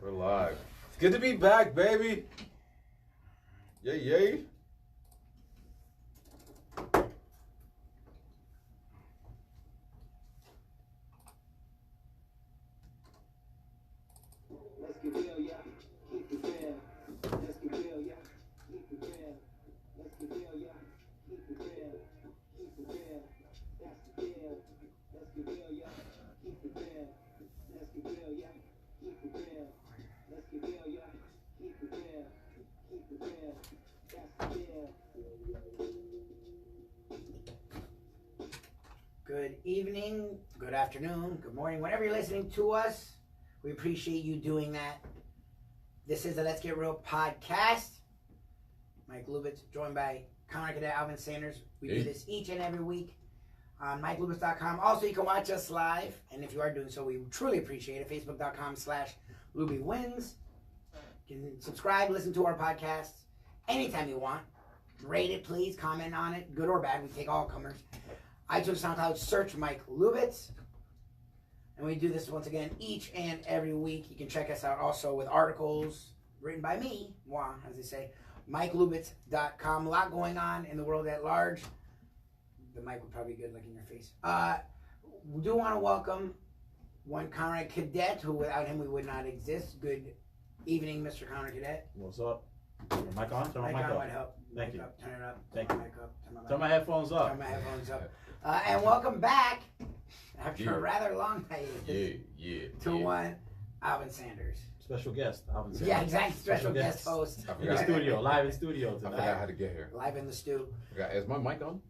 We're live. It's good to be back, baby. Yay, yay. Let's get real, yeah. Keep it real. Let's get real, yeah. Keep it real. Let's get real, yeah. Keep it real. Keep it real. That's the deal. Let's get real, yeah. Keep it real. Let's get real, yeah. Keep it real. Let's get real, yeah. Keep it real. Keep it real. That's the deal. Good evening, good afternoon, good morning, whenever you're listening to us. We appreciate you doing that. This is the Let's Get Real podcast. Mike Lubitz, joined by Konrad, Cadet, Alvin Sanders. We do this each and every week on MikeLubitz.com. Also, you can watch us live, and if you are doing so, we truly appreciate it. Facebook.com/LubyWins. You can subscribe, listen to our podcasts anytime you want. Rate it, please. Comment on it, good or bad. We take all comers. iTunes, SoundCloud, search Mike Lubitz. And we do this once again each and every week. You can check us out also with articles written by me, moi, as they say, MikeLubitz.com. A lot going on in the world at large. The mic would probably be good, like in your face. We do want to welcome one Konrad Cadet, who without him we would not exist. Good evening, Mr. Konrad Cadet. What's up? Turn my mic on? Turn my mic on up. would help. Thank Mic you. Up, turn it up. Thank turn you. my mic up. Turn my headphones up. Turn my headphones up. And welcome back after Yeah. a rather long hiatus to one Alvin Sanders. Special guest, Alvin Sanders. Yeah, exactly. Special guest host. I In the forgot. studio, live in studio I tonight. forgot how to get here. Live in the stew. Is my mic on?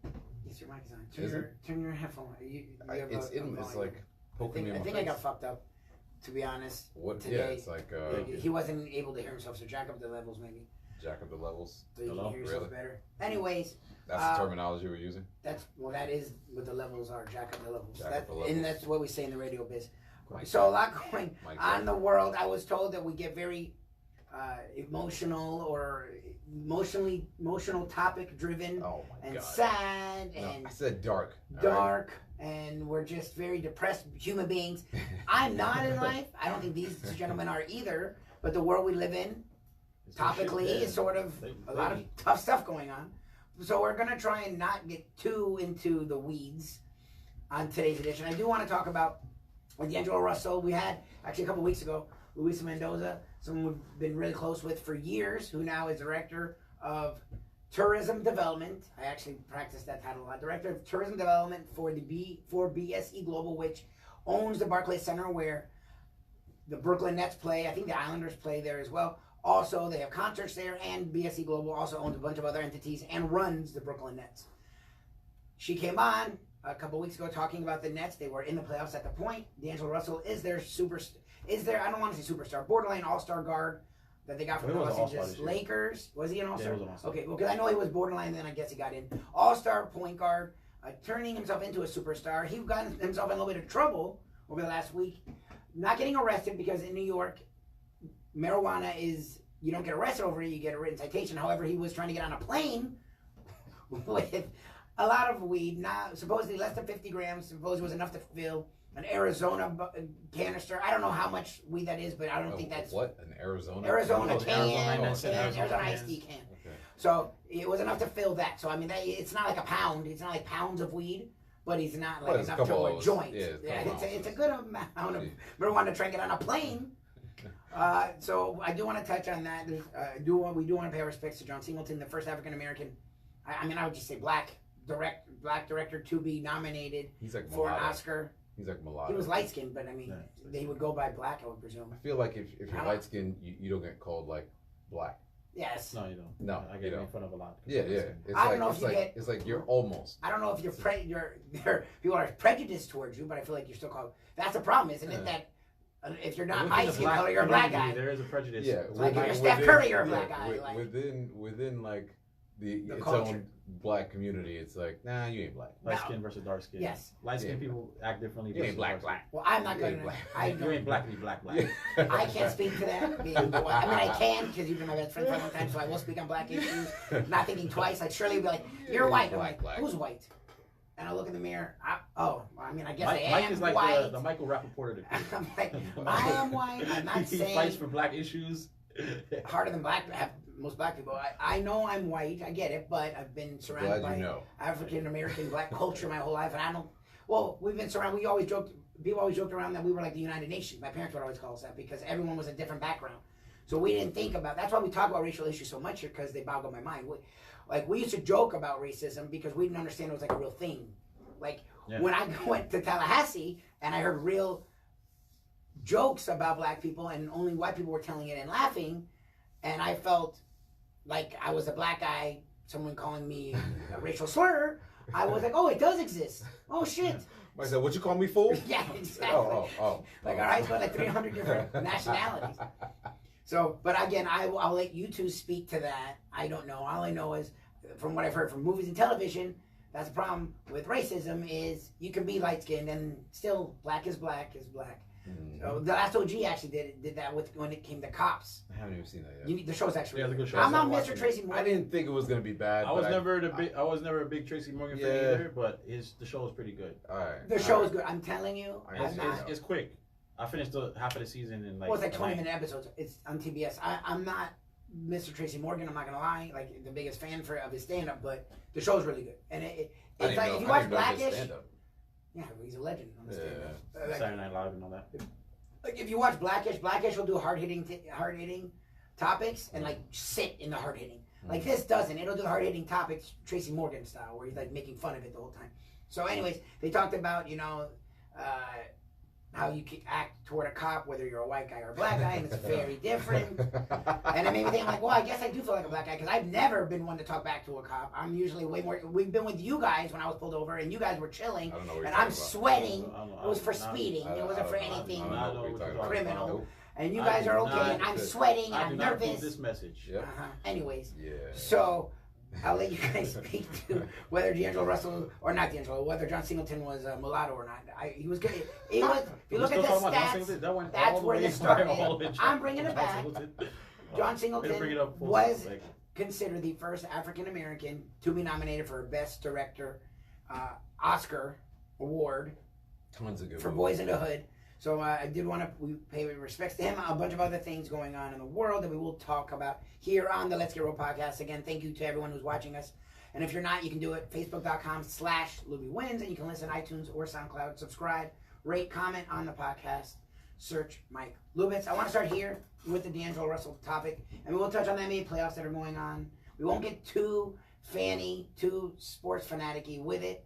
Yes, your mic is on. Is Turn your headphone. You have It's a in. It's volume. like I poking think, me in I my think face. I got fucked up, to be honest. What? today. Yeah, it's like He wasn't able to hear himself, so jack up the levels maybe, jack up the levels. so you Hello? can hear yourself Really? better. Anyways, That's the terminology we're using. that is what the levels are. Jack up the levels. Jack up the levels. And that's what we say in the radio biz. Mic So a check. lot going Mic on check. in the world. I was told that we get very emotional or emotional topic driven Oh my and god. sad No, and I said dark. all dark, and we're just very depressed human beings. I'm not in life. I don't think these gentlemen are either. But the world we live in, It's some topically, shit, is sort of a lot of tough stuff going on. So we're gonna try and not get too into the weeds on today's edition. I do want to talk about D'Angelo Russell. We had actually a couple weeks ago, Luisa Mendoza, someone we've been really close with for years, who now is director of tourism development. I actually practiced that title a lot. Director of tourism development for BSE Global, which owns the Barclays Center, where the Brooklyn Nets play. I think the Islanders play there as well. Also, they have concerts there, and BSE Global also owns a bunch of other entities and runs the Brooklyn Nets. She came on a couple weeks ago talking about the Nets. They were in the playoffs at the point. D'Angelo Russell is their I don't want to say superstar, borderline all-star guard that they got from He the was Los an all-star Angeles this year. Lakers. Was he an all-star? Yeah, he was an all-star. Okay, well, because I know he was borderline, then I guess he got in. All-star point guard, turning himself into a superstar. He got himself in a little bit of trouble over the last week. Not getting arrested, because in New York, marijuana is, you don't get arrested over it, you get a written citation. However, he was trying to get on a plane with a lot of weed, supposedly less than 50 grams, supposedly was enough to fill an Arizona canister. I don't know how much weed that is, but I don't think that's... What? An Arizona? Arizona Oh, can, Arizona Arizona cans. iced tea can. Okay. So it was enough to fill that. So I mean, it's not like a pound. It's not like pounds of weed, but he's not like Well, it's a enough to couple a ounces. joint. Yeah, it's a couple it's a ounces. good amount of marijuana to try and get on a plane. So I do want to touch on that. We do want to pay our respects to John Singleton, the first African American. I mean, I would just say black director to be nominated He's like for an mulatto. Oscar. He's like mulatto. He was light skinned, but I mean, Yeah. they would go by black, I would presume. I feel like if you're I- light skinned, you don't get called like black. Yes. No, you don't. No, I you get don't. made fun of a lot. Yeah, yeah. It's I don't like know if you get- it's like you're almost. I don't know if people are prejudiced towards you, but I feel like you're still called. That's a problem, isn't it? Yeah. That if you're not Within my the skin black color, you're a black guy. community, There is a prejudice. Yeah, like within- you're Steph within- Curry, you're a black guy, wi- like- within like the its culture. own black community, it's like, nah, you ain't black. Light No. skin versus dark skin. Yes. Light skin Yeah. people act differently. You ain't versus black, dark black. Well, I'm not You going ain't to. black. I skin. You ain't black, you black, black. I can't speak to that. Being, I mean, I can because you've been my best friend for a long time, so I will speak on black issues. Not thinking twice. Like Shirley would be like, "You're white." I'm like, Black. "Who's white?" and I look in the mirror. I mean, I guess Mike, I am Mike is like white. the Michael Rappaport of the group. I'm like, I am white. I'm not He saying fights for black issues. harder than most black people. I know I'm white. I get it, but I've been surrounded by African American black culture my whole life, and I don't. Well, we've been surrounded. People always joked around that we were like the United Nations. My parents would always call us that because everyone was a different background. So we didn't think about. That's why we talk about racial issues so much here, because they boggle my mind. We used to joke about racism because we didn't understand it was like a real thing. Like when I went to Tallahassee and I heard real jokes about black people and only white people were telling it and laughing, and I felt like I was a black guy, someone calling me a racial slur, I was like, oh, it does exist. Oh, shit. I said, what you call me, fool? Yeah, exactly. Like, all right, so like 300 different nationalities. So, but again, I'll let you two speak to that. I don't know. All I know is, from what I've heard from movies and television, that's the problem with racism is you can be light-skinned and still black is black is black. Mm-hmm. So the last OG actually did that when it came to Cops. I haven't even seen that yet. The show's actually the good show. I'm not Mr. Tracy Morgan. I didn't think it was gonna be bad. I was never a big Tracy Morgan fan either, but the show is pretty good. All right. The show is good. I'm telling you. It's quick. I finished half of the season in like. Well, it's like 20-minute episodes. It's on TBS. I'm not Mr. Tracy Morgan. I'm not gonna lie. Like the biggest fan of his stand-up, but the show's really good. And it's like if you watch Blackish. Yeah, he's a legend on the stand-up. Saturday Night Live and all that. Like if you watch Blackish will do hard-hitting topics and like sit in the hard-hitting. Like this doesn't. It'll do the hard-hitting topics Tracy Morgan style, where he's like making fun of it the whole time. So, anyways, they talked about how you can act toward a cop, whether you're a white guy or a black guy, and it's very different. And it made me think, like, well, I guess I do feel like a black guy, because I've never been one to talk back to a cop. I'm usually way more. We've been with you guys when I was pulled over, and you guys were chilling, and I'm sweating. It was for speeding. It wasn't for anything criminal. And you guys are okay, and I'm sweating, and I'm nervous. This message. Anyways, so I'll let you guys speak to whether D'Angelo Russell or not D'Angelo, whether John Singleton was a mulatto or not. He was good. It was. If you look at the stats, that's where this started. I'm bringing it back. John Singleton was considered the first African American to be nominated for Best Director Oscar award. Tons of good for Boys in the Hood. So I did want to pay respects to him. A bunch of other things going on in the world that we will talk about here on the Let's Get Real podcast. Again, thank you to everyone who's watching us. And if you're not, you can do it facebook.com/LubyWins, and you can listen on iTunes or SoundCloud. Subscribe, rate, comment on the podcast. Search Mike Lubitz. I want to start here with the D'Angelo Russell topic, and we will touch on the NBA playoffs that are going on. We won't get too too sports fanatic-y with it.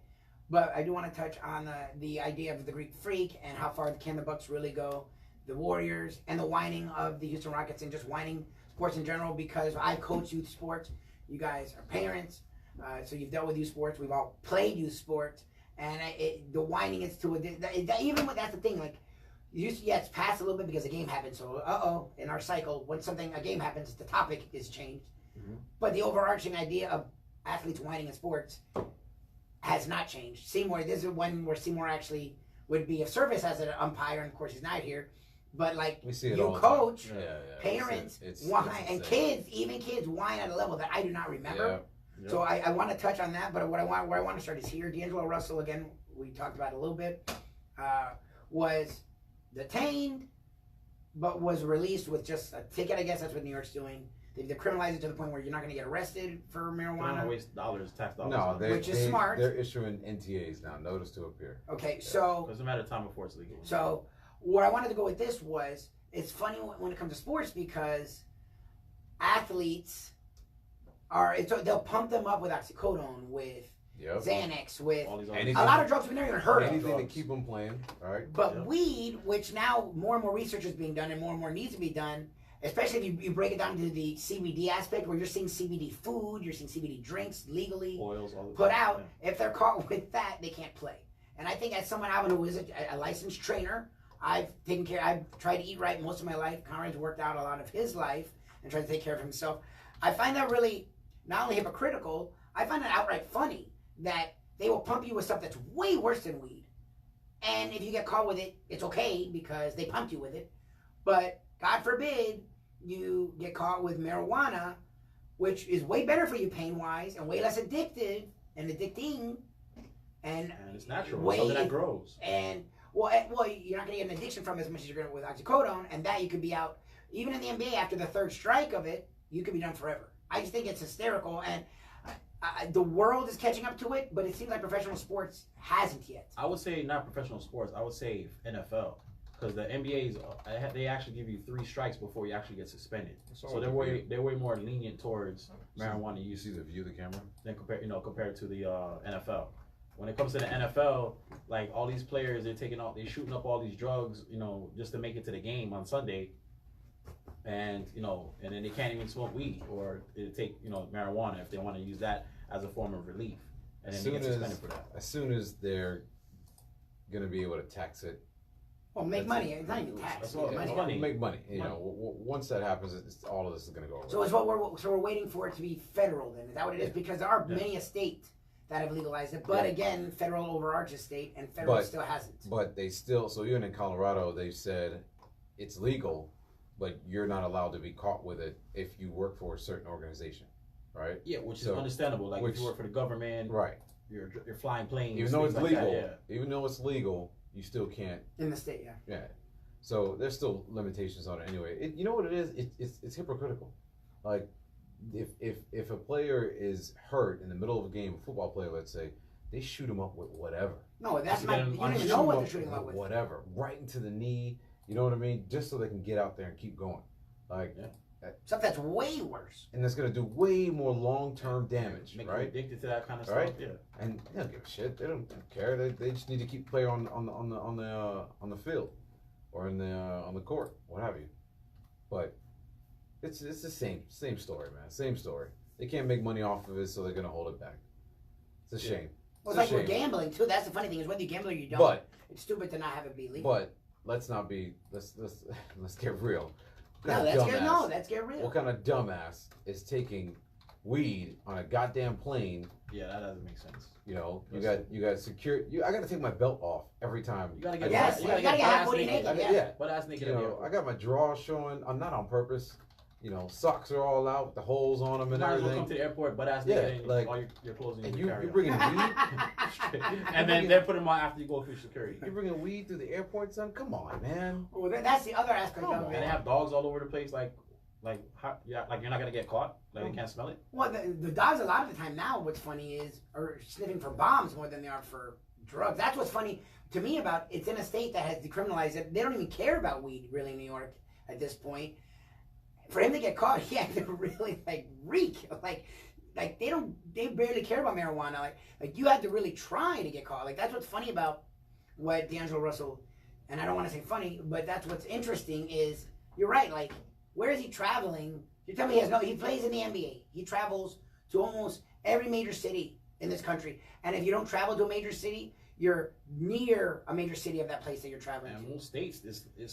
But I do want to touch on the idea of the Greek Freak and how far can the Bucks really go, the Warriors, and the whining of the Houston Rockets and just whining sports in general, because I coach youth sports. You guys are parents, so you've dealt with youth sports. We've all played youth sports, and the whining is to even when that's the thing. Like, it's passed a little bit because a game happened. So in our cycle, when a game happens, the topic is changed. Mm-hmm. But the overarching idea of athletes whining in sports has not changed. Seymour, this is one where Seymour actually would be of service as an umpire, and of course he's not here. But like you coach, parents whine, and kids, even kids whine at a level that I do not remember. Yeah. So I want to touch on that, but where I want to start is here. D'Angelo Russell, again, we talked about it a little bit, was detained, but was released with just a ticket. I guess that's what New York's doing. They've criminalized it to the point where you're not going to get arrested for marijuana. They don't waste tax dollars. No, which is smart. They're issuing NTAs now, notice to appear. Okay, so doesn't matter time before it's legal. So where I wanted to go with this was, it's funny when it comes to sports, because athletes they'll pump them up with oxycodone, with Xanax, with a lot of drugs we've never even heard of. Anything to keep them playing, all right? But weed, which now more and more research is being done and more needs to be done. Especially if you break it down to the CBD aspect, where you're seeing CBD food, you're seing CBD drinks legally put out. Yeah. If they're caught with that, they can't play. And I think as someone, Alvin, who is a licensed trainer, I've tried to eat right most of my life. Konrad's worked out a lot of his life and tried to take care of himself. I find that really not only hypocritical, I find it outright funny that they will pump you with stuff that's way worse than weed. And if you get caught with it, it's okay because they pumped you with it. But God forbid you get caught with marijuana, which is way better for you pain-wise and way less addictive and addicting and it's natural. way- Something that grows. And well, you're not going to get an addiction from it as much as you're going to with oxycodone, and that you could be out even in the NBA after the third strike of it. You could be done forever. I just think it's hysterical, and the world is catching up to it, but it seems like professional sports hasn't yet. I would say not professional sports. I would say NFL, because the NBA's they actually give you 3 strikes before you actually get suspended. So they're way more lenient towards marijuana You use see the view of the camera? than compared to the NFL. When it comes to the NFL, like all these players, they're shooting up all these drugs, just to make it to the game on Sunday, and and then they can't even smoke weed or they take marijuana if they want to use that as a form of relief, and then they get suspended for that. As soon as they're gonna be able to tax it, Well, make money. It's not even tax. That's all. Make It's money. money. make money. Once that happens, all of this is gonna go away. So we're waiting for it to be federal. Then is that what it is? Because there are many states that have legalized it, but again, federal overarches state, and federal still hasn't. But they still. So even in Colorado, they said it's legal, but you're not allowed to be caught with it if you work for a certain organization, right? Yeah, which is understandable. Like if you work for the government, right? You're flying planes. Even though it's things like legal, that, even though it's legal, you still can't. In the state, yeah. Yeah. So there's still limitations on it anyway. You know what it is? It's hypocritical. Like if a player is hurt in the middle of a game, a football player, let's say, they shoot him up with whatever. No, that's You not. get You him don't even Shoot know 'em what up they're shooting up with. Whatever, right into the knee. You know what I mean? Just so they can get out there and keep going. Like, Stuff that's way worse. and that's gonna do way more long-term damage, Make right? you addicted to that kind of Right? stuff. Yeah. And they don't give a shit. They don't care. They just need to keep player on the field, or on the court, what have you. But it's the same story, man. Same story. They can't make money off of it, so they're gonna hold it back. It's a shame. Well, it's like with gambling too. That's the funny thing is whether you gamble or you don't. But it's stupid to not have it be legal. but let's not be let's get real. No, let's get real. What kind of dumbass is taking weed on a goddamn plane? Yeah, that doesn't make sense. You got secure. I got to take my belt off every time. You gotta get Yes, you gotta get half-booty naked. naked. Yeah. Butt ass naked. I got my drawers showing. I'm not on purpose. Socks are all out with the holes on them and Might as well everything. come to the airport, butt ass Yeah, naked, and like- all your clothes in And your you carry-on. bringing weed? And then put them on after you go through security. You bringing weed through the airport, son? Come on, man. Well, that's the other aspect Come of on. it. And they have dogs all over the place, like you're not gonna get caught, like they can't smell it. Well, the dogs a lot of the time now, what's funny is, are sniffing for bombs more than they are for drugs. That's what's funny to me about it's in a state that has decriminalized it. They don't even care about weed really in New York at this point. For him to get caught, he had to really reek. Like they barely care about marijuana. Like you had to really try to get caught. Like that's what's funny about what D'Angelo Russell, and I don't want to say funny, but that's what's interesting is you're right. Like where is he traveling? You tell me he plays in the NBA. He travels to almost every major city in this country. And if you don't travel to a major city, you're near a major city of that place that you're traveling And to. most states,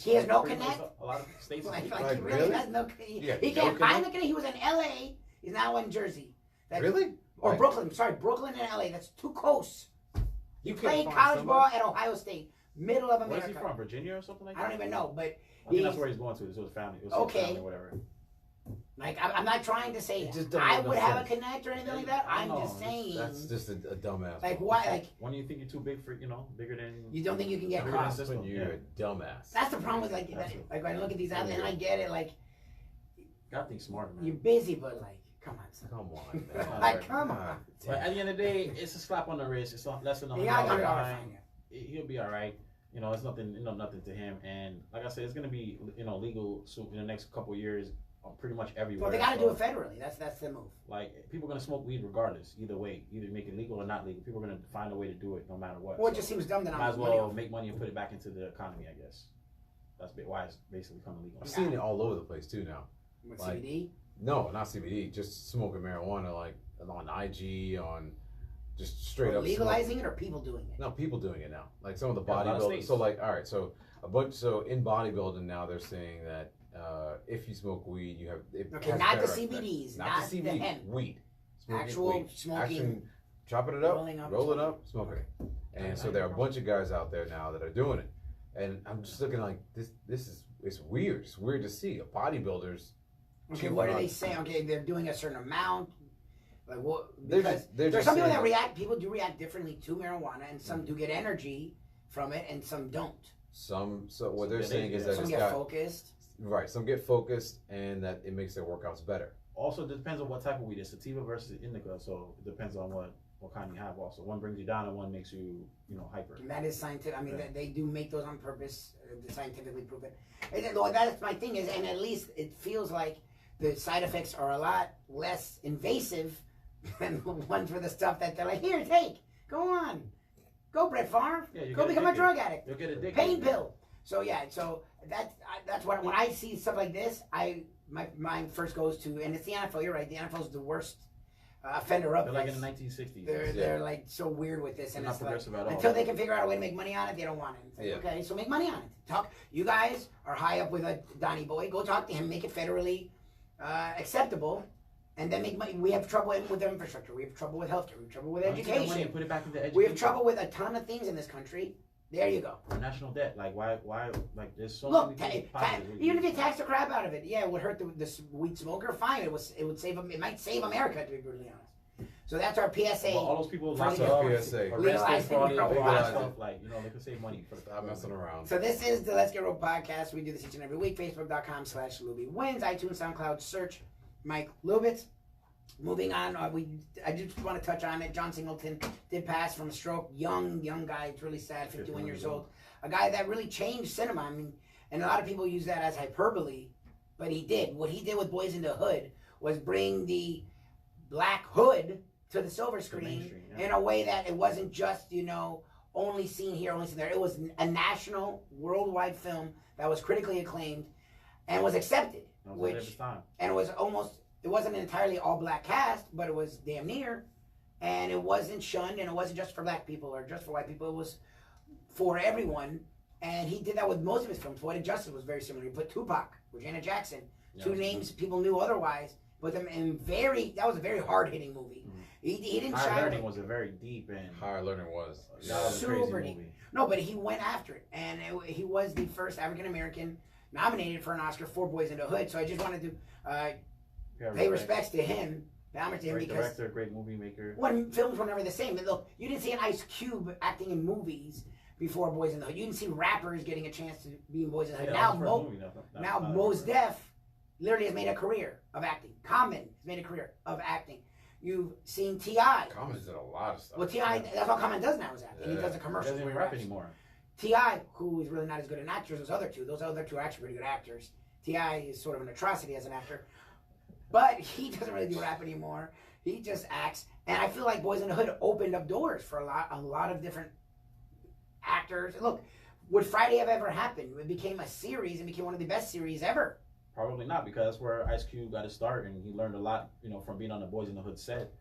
He has no pretty much connect? A lot of states. Like he Like, really really? has no. Yeah, He no can't find connect? the connect. He was in LA. He's now in Jersey. Really? Or Like, Brooklyn. Sorry, Brooklyn and LA. That's two coasts. He You can't played find college ball somebody? at Ohio State, middle of Where's America. he from? Virginia or something like that? I don't even know, but I think that's where he's going to. It's with his family. It's with his Okay. family, whatever. like I'm not trying to say It just doesn't I make no would have a sense. connect or anything like that. I'm No, just saying, That's just a dumbass. like why? Like When you think you're too big for, bigger than. you don't think you can get bigger than caught? system, When you're yeah. a dumbass. That's the problem with like Absolutely. when I look at these athletes and I get it. Like Gotta think smart, man. you're busy, but like come on, son. Come on, man. Like come on. But at the end of the day, it's a slap on the wrist. It's less than a Yeah, I got $100 it. fine. He'll be all right. It's nothing. Nothing to him. And like I said, it's gonna be legal soon in the next couple of years, pretty much everywhere. Well, they got to So, do it federally. That's the move. Like people are gonna smoke weed regardless, either way, either make it legal or not legal. People are gonna find a way to do it no matter what. Well, it So, just seems dumb that might I'm as money well off. make money and put it back into the economy, I guess. That's why it's basically becoming legal. I'm seeing it all over the place too now. With like- CBD. No, not CBD. Just smoking marijuana, like on IG, on just straight Or up legalizing smoking. it or people doing it. No, people doing it now. Like some of the Yeah, a lot of bodybuilders. states. So like, all right, so in bodybuilding now they're saying that if you smoke weed, you have it Okay, has not the better effects. CBDs, not not the the CBD, hemp. weed, smoking Actual weed. smoking, Actually chopping it up, rolling up, roll it smoking. up, smoking it. And so there are a bunch of guys out there now that are doing it, and I'm just looking like this. It's weird. It's weird to see a bodybuilder's. Okay, what do they say? Okay, they're doing a certain amount. Like what? They're Because just- they're there's just some people saying that that- react. People do react differently to marijuana, and some do get energy from it, and some don't. So what they're Yeah, saying is that Some it's get got focused. right. Some get focused, and that it makes their workouts better. Also, it depends on what type of weed. It's sativa versus indica, so it depends on what kind you have. Also, one brings you down, and one makes you hyper. And that is scientific. I mean, Yeah. they do make those on purpose, scientifically proven. And well, that's my thing is, and at least it feels like the side effects are a lot less invasive than the ones for the stuff that they're like, here, take, go on, go Brett Favre, Yeah, you go get become a addicted. drug addict, You'll get addicted. pain pill. So yeah, so that's what when I see stuff like this, my mind first goes to, and it's the NFL. You're right, the NFL is the worst offender of They're this. like in the 1960s. They're like so weird with this, and They're it's not like progressive at all. until they can figure out a way to make money on it, they don't want it. It's like, Yeah. okay, so make money on it. Talk. You guys are high up with a Donny Boy. Go talk to him. Make it federally acceptable, and then make money. We have trouble with their infrastructure. We have trouble with healthcare. We have trouble with Why don't you take that money education. and put it back into education. We have trouble with a ton of things in this country. There you go. Or national debt. Like why? Like there's so Look, many things positive. even if you tax the crap out of it, yeah, it would hurt the weed smoker. Fine, it would save them. It might save America, to be brutally honest. So that's our PSA. Well, all those people For locked the- up, PSA. Legalizing arrested for all this marijuana. stuff, like they could save money for the Stop messing around. So this is the Let's Get Real podcast. We do this each and every week. Facebook.com/LubyWins. iTunes, SoundCloud, search Mike Lubitz. Moving on, I just want to touch on it. John Singleton did pass from a stroke. Young guy. It's really sad. 51 years old. A guy that really changed cinema. I mean, and a lot of people use that as hyperbole, but he did. What he did with Boys in the Hood was bring the black hood to the silver screen mainstream, yeah. in a way that it wasn't just, only seen here, only seen there. It was a national, worldwide film that was critically acclaimed and was accepted. That was ahead of its time. And it wasn't an entirely all black cast, but it was damn near. And it wasn't shunned, and it wasn't just for black people or just for white people. It was for everyone. And he did that with most of his films. Poetic Justice was very similar. He put Tupac, Janet Jackson, two names people knew otherwise, put them in that was a very hard-hitting movie. Mhm. He didn't Higher shy Learning away. was a very deep and Higher Learning was. that was a crazy Super deep. movie. No, but he went after it. And he was the first African-American nominated for an Oscar for Boys in the Hood. So I just wanted to Yeah, pay respects to him, homage to him, Great because director, great movie maker. when films were never the same. And look, you didn't see an Ice Cube acting in movies before Boys in the Hood. You didn't see rappers getting a chance to be in Boys in the Hood. Yeah, Now, that was the first movie, now Mos Def literally has made a career of acting. Common has made a career of acting. You've seen T.I. Common did a lot of stuff. Well, T.I., that's all Common does now is act. And he Yeah. does a He commercial. doesn't even rap anymore. T.I., who is really not as good an actor as those other two. Those other two are actually pretty good actors. T.I. is sort of an atrocity as an actor. But he doesn't really do rap anymore. He just acts. And I feel like Boys in the Hood opened up doors for a lot of different actors. And look, would Friday have ever happened? It became a series and became one of the best series ever. Probably not, because that's where Ice Cube got his start, and he learned a lot, from being on the Boys in the Hood set.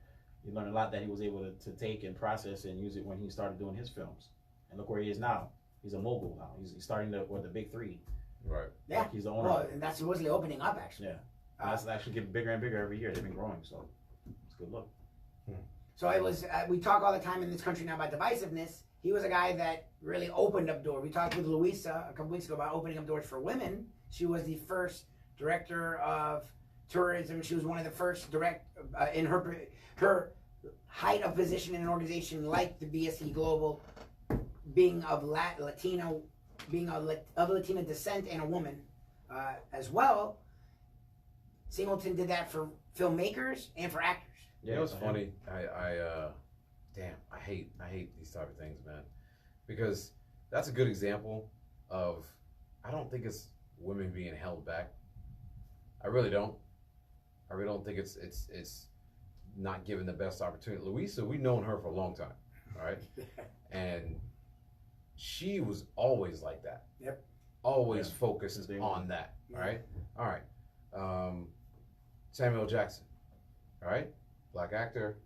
He learned a lot that he was able to take and process and use it when he started doing his films. And look where he is now. He's a mogul now. He's starting the big three. Right. Yeah. Like he's the owner. Well, and that's supposedly opening up, actually. Yeah. And that's actually getting bigger and bigger every year. They've been growing, so it's a good look. So it was, we talk all the time in this country now about divisiveness. He was a guy that really opened up doors. We talked with Louisa a couple weeks ago about opening up doors for women. She was the first director of tourism. She was one of the first in her height of position in an organization like the BSE Global, being of Latino, of Latina descent and a woman as well. Singleton did that for filmmakers and for actors. You know what's so funny? I hate these type of things, man, because that's a good example of. I don't think it's women being held back. I really don't. I really don't think it's not given the best opportunity. Louisa, we've known her for a long time, all right, and she was always like that. Yep. Always Yeah. focused They on that. All right. All right. Samuel Jackson. All right. Black actor.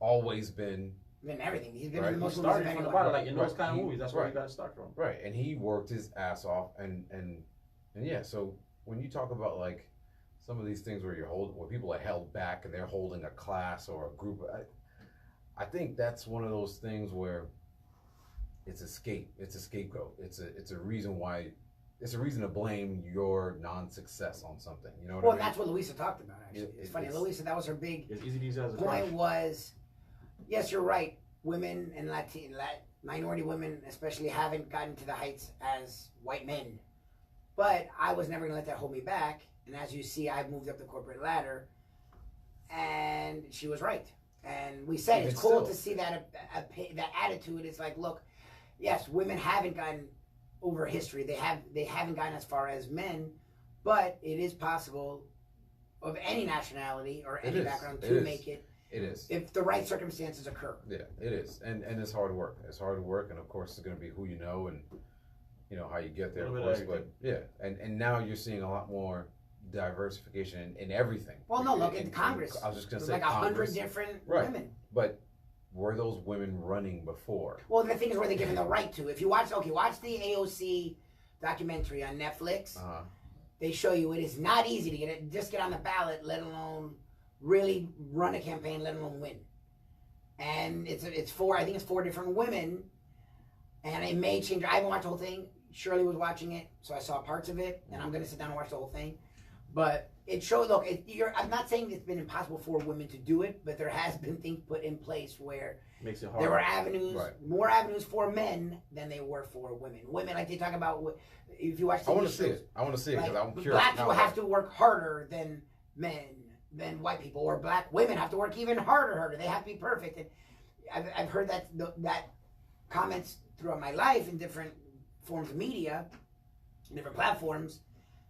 Always been Been everything. He's been Right. in the most He movies started of from the anyone. bottom, like in Right. those kind of He- movies. That's where right. you got to start from. right, and he worked his ass off, and yeah. So when you talk about like some of these things where where people are held back and they're holding a class or a group, I think that's one of those things where it's a scapegoat. It's a reason why it's a reason to blame your non-success on something. You know what Well, I mean? that's what Louisa talked about. Actually, it's funny. Louisa, that was her big It's easy to use as a point. crutch. Was yes, you're right. Women and minority women, especially, haven't gotten to the heights as white men. But I was never gonna let that hold me back. And as you see, I've moved up the corporate ladder, and she was right. And we said it's cool to see that that attitude. It's like, look, yes, women haven't gotten over history. They haven't gotten as far as men, but it is possible of any nationality or any background to make it. It is. If the right circumstances occur. Yeah, it is. And it's hard work. It's hard work, and of course it's going to be who you know and how you get there, of course. But yeah, and now you're seeing a lot more diversification in everything. Well, no, look at Congress. I was just going to say say like 100 different women. But were those women running before? Well, the thing is, where they're given the right to. If you watch the AOC documentary on Netflix, they show you it is not easy to get on the ballot, let alone really run a campaign, let alone win. And I think it's 4 different women, and it may change. I haven't watched the whole thing. Shirley was watching it, so I saw parts of it, and I'm going to sit down and watch the whole thing. But it showed, look, I'm not saying it's been impossible for women to do it, but there has been things put in place where makes it hard. There were avenues, more avenues for men than they were for women. Women, like they talk about, if you watch the I want to see it. Because I'm curious. Black people have to work harder than men, than white people, or black women have to work even harder. They have to be perfect. And I've heard that comments throughout my life in different forms of media, different platforms.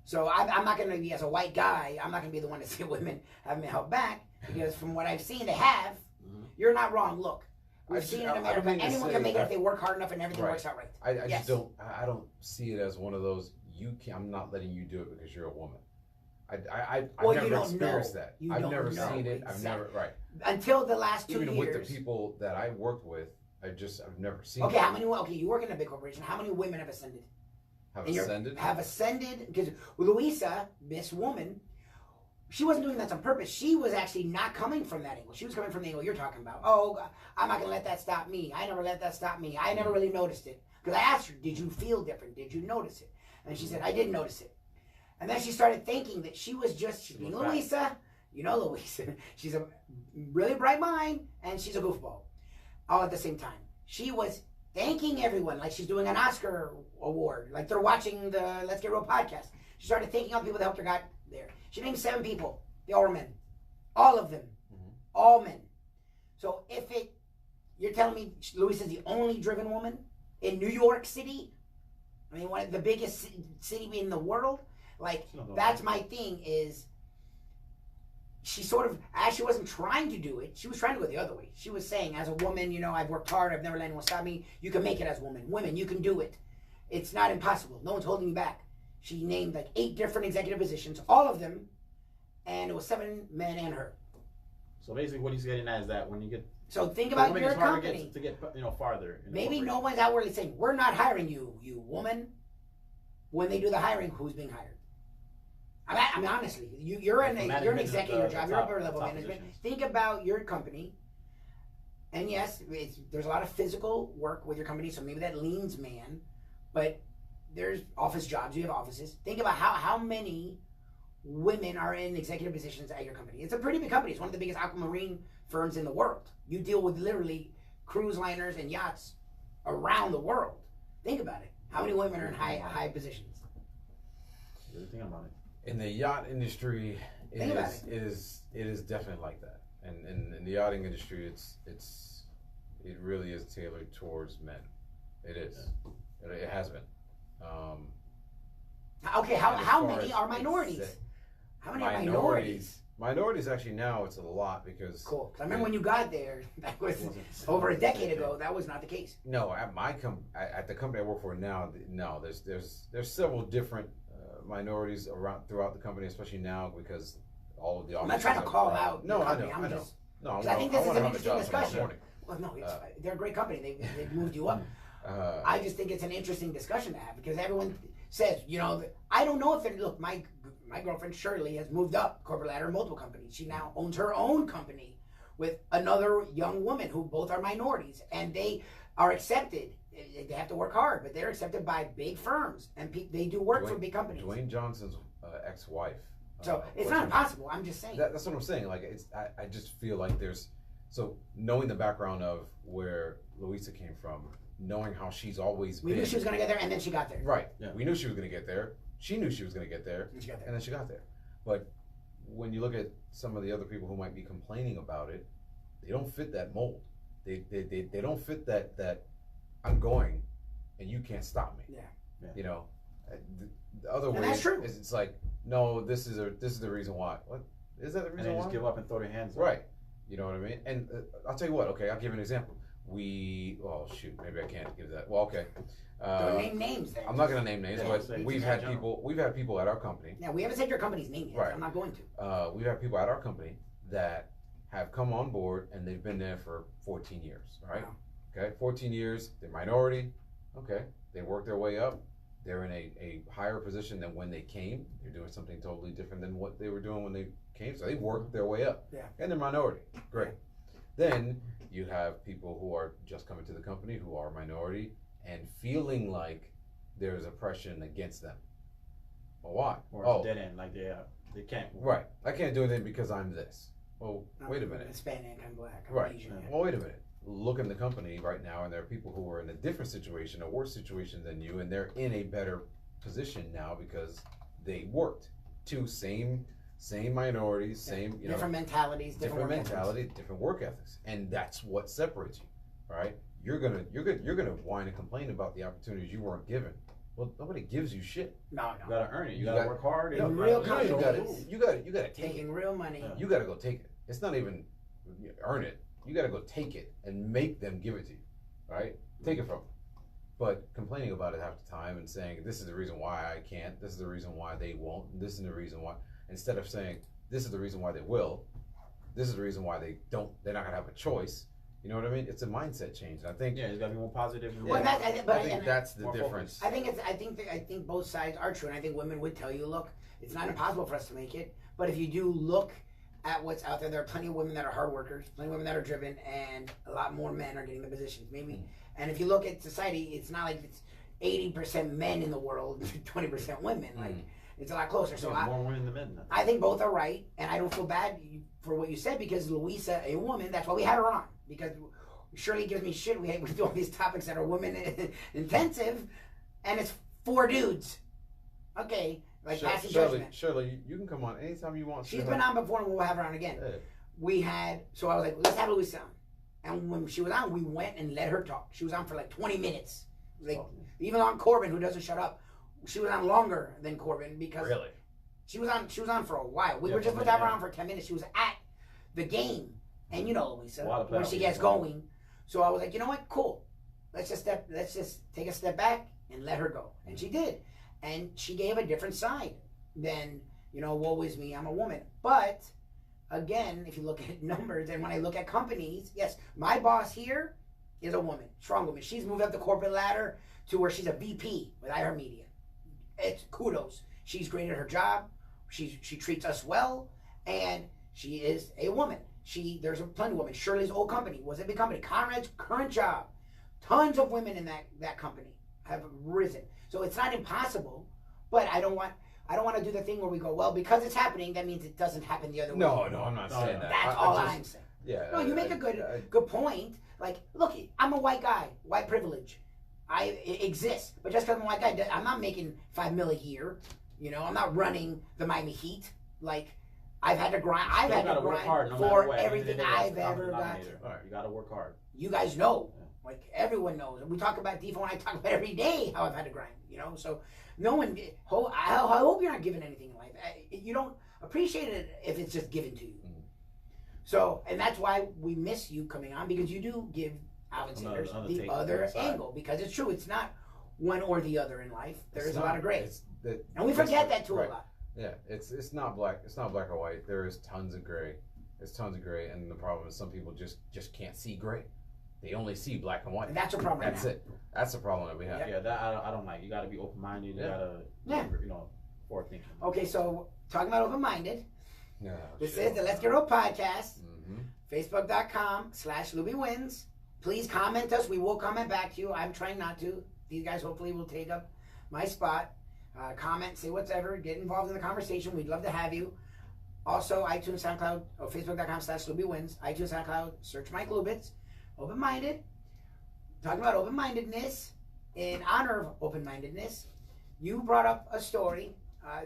So I'm not going to be, as a white guy, I'm not going to be the one to say women haven't been held back, because from what I've seen, they have. You're not wrong. Look, we've seen in America, anyone can make it if they work hard enough and everything works out right. I just don't see it as one of those, I'm not letting you do it because you're a woman. I've never experienced that. I've never seen it. I've never, Until the last 2 years. Even with the people that I worked with, I've never seen it. You work in a big corporation. How many women have ascended? Have ascended? Because Louisa, Miss Woman, she wasn't doing that on purpose. She was actually not coming from that angle. She was coming from the angle you're talking about. Oh, I'm not going to let that stop me. I never let that stop me. I never really noticed it. Because I asked her, did you feel different? Did you notice it? And she said, I didn't notice it. And then she started thinking that she's being Louisa. You know Louisa. She's a really bright mind, and she's a goofball. All at the same time. She was thanking everyone like she's doing an Oscar award, like they're watching the Let's Get Real podcast. She started thanking all the people that helped her got there. She named 7 people. They all were men. All of them. All men. So you're telling me Louisa is the only driven woman in New York City? I mean, one of the biggest city in the world? Like, that's my thing is, she sort of, as she wasn't trying to do it, she was trying to go the other way. She was saying, as a woman, I've worked hard, I've never let anyone stop me. You can make it as a woman. Women, you can do it. It's not impossible. No one's holding you back. She named like 8 different executive positions, all of them, and it was 7 men and her. So basically what he's getting at is that when you get... So think about your company. To get farther. Maybe no one's outwardly saying, we're not hiring you, you woman. When they do the hiring, who's being hired? I mean, honestly, you're an executive job. You're upper level management. Think about your company, and yes, there's a lot of physical work with your company, so maybe that leans man. But there's office jobs. You have offices. Think about how many women are in executive positions at your company. It's a pretty big company. It's one of the biggest aquamarine firms in the world. You deal with literally cruise liners and yachts around the world. Think about it. How many women are in high positions? Really think about it. In the yacht industry, it is definitely like that. And in the yachting industry, it really is tailored towards men. It is. Yeah. It has been. Okay, how many are minorities? How many are minorities? Minorities, actually, now it's a lot because... Cool. Because I remember when you got there, that was over a decade ago, that was not the case. No, at the company I work for now, no, there's several different minorities throughout the company, especially now because all of the... I'm not trying to call out. No, I know. I think this is an interesting discussion. Well, no, they're a great company. They've moved you up. I just think it's an interesting discussion to have because everyone says, I don't know if look, my girlfriend Shirley has moved up corporate ladder in multiple companies. She now owns her own company with another young woman who both are minorities, and they are accepted. they have to work hard, but they're accepted by big firms, and they do work for big companies. Dwayne Johnson's ex-wife. So it's not impossible. I'm just saying. That's what I'm saying. Like I just feel like there's knowing the background of where Louisa came from, knowing how she's always been. We knew she was gonna get there, and then she got there. Right. Yeah. We knew she was gonna get there. She knew she was gonna get there, And she got there. and then she got there. But when you look at some of the other people who might be complaining about it, they don't fit that mold. They don't fit that I'm going, and you can't stop me. Yeah. You know, the other way that's true. is it's like, no, this is the reason why. What is that the reason And then why? just give up and throw their hands up. Right. You know what I mean? And I'll tell you what. Okay, I'll give you an example. Maybe I can't give that. Well, okay. Don't name names then. I'm not gonna name names, Yeah, but say we've had people at our company. Yeah, we haven't said your company's name yet. Right. I'm not going to. We've had people at our company that have come on board and they've been there for 14 years, right? Wow. Okay, 14 years, they're minority, okay, they work their way up, they're in a higher position than when they came, they're doing something totally different than what they were doing when they came, so they worked their way up. Yeah. And they're minority, great. Then you have people who are just coming to the company who are minority and feeling like there's oppression against them. Well, why? Or it's dead end, like they can't. Right, I can't do anything because I'm this. Well, wait a minute. Hispanic, I'm black, I'm Right. Asian. Yeah. Well, wait a minute. Look in the company right now, and there are people who are in a different situation, a worse situation than you, and they're in a better position now because they worked. Two same minorities, same different mentalities, different mentality, different work ethics, and that's what separates you. All right, you're gonna whine and complain about the opportunities you weren't given. Well, nobody gives you shit. No. You gotta earn it. You You gotta got- work hard. In and real You country, gotta take Taking it. real money. Yeah. You gotta go take it. It's not even earn it. You gotta go take it and make them give it to you. All right, take it from them. But complaining about it half the time and saying this is the reason why I can't, this is the reason why they won't, and this is the reason why, instead of saying this is the reason why they will, this is the reason why they don't, they're not gonna have a choice. You know what I mean? It's a mindset change. And I think Yeah, it's gotta be more positive. And Well, more- that- I think that's the more difference. I think both sides are true, and I think women would tell you, look, it's not impossible for us to make it, but if you do look at what's out there are plenty of women that are hard workers, plenty of women that are driven, and a lot more men are getting the positions. Maybe, and if you look at society, it's not like it's 80% men in the world, 20% women. Like it's a lot closer. So Yeah, more women than men. I think both are right, and I don't feel bad for what you said because Louisa, a woman, that's why we had her on, because Shirley gives me shit. We do all these topics that are women intensive, and it's 4 dudes. Okay, like passing judgment. Shirley, you can come on anytime you want. She's been on before, and we'll have her on again. Yeah. So I was like, let's have Louisa on. And when she was on, we went and let her talk. She was on for like 20 minutes. Like, even on Corbin, who doesn't shut up, she was on longer than Corbin because Really? she was on for a while. We Yeah, were just for a supposed to have her minute, on for 10 minutes. She was at the game, and you know Louisa, While the when playoffs she was gets going. going. So I was like, you know what, cool. Let's just take a step back and let her go. And she did, and she gave a different side than woe is me, I'm a woman. But again, if you look at numbers and when I look at companies, yes, my boss here is a woman, strong woman. She's moved up the corporate ladder to where she's a VP with iHeartMedia. It's kudos. She's great at her job. She treats us well, and she is a woman. There's a plenty of women. Shirley's old company was a big company. Conrad's current job, tons of women in that company have risen. So it's not impossible, but I don't want to do the thing where we go, well, because it's happening, that means it doesn't happen the other way. No, I'm not saying that. That's all I'm saying. Yeah. No, you make a good point. Like, look, I'm a white guy, white privilege. I exist, but just because I'm a white guy, I'm not making $5 million a year. I'm not running the Miami Heat. Like, I've had to grind. I've had to grind hard, no for everything I've ever got. Right. You gotta work hard. You guys know, like everyone knows. We talk about Defo, and I talk about every day how I've had to grind. So no one. I hope you're not given anything in life. You don't appreciate it if it's just given to you. So, and that's why we miss you coming on, because you do give Alvin Sanders the other angle, because it's true. It's not one or the other in life. There is a lot of gray, and we forget that too a lot. Yeah, it's not black. It's not black or white. There is tons of gray. There's tons of gray, and the problem is some people just can't see gray. They only see black and white. And that's a problem. That's it. That's the problem that we have. Yeah, that I don't like. You got to be open minded. You gotta, forward thinking. Okay, so talking about open minded. Yeah. This is the Let's Get Real podcast. Facebook.com/LubyWins. Please comment us. We will comment back to you. I'm trying not to. These guys hopefully will take up my spot. Comment, say whatever. Get involved in the conversation. We'd love to have you. Also, iTunes, SoundCloud, or Facebook.com/LubyWins. iTunes, SoundCloud, search Mike Lubitz. Open-minded. Talking about open-mindedness. In honor of open-mindedness, you brought up a story.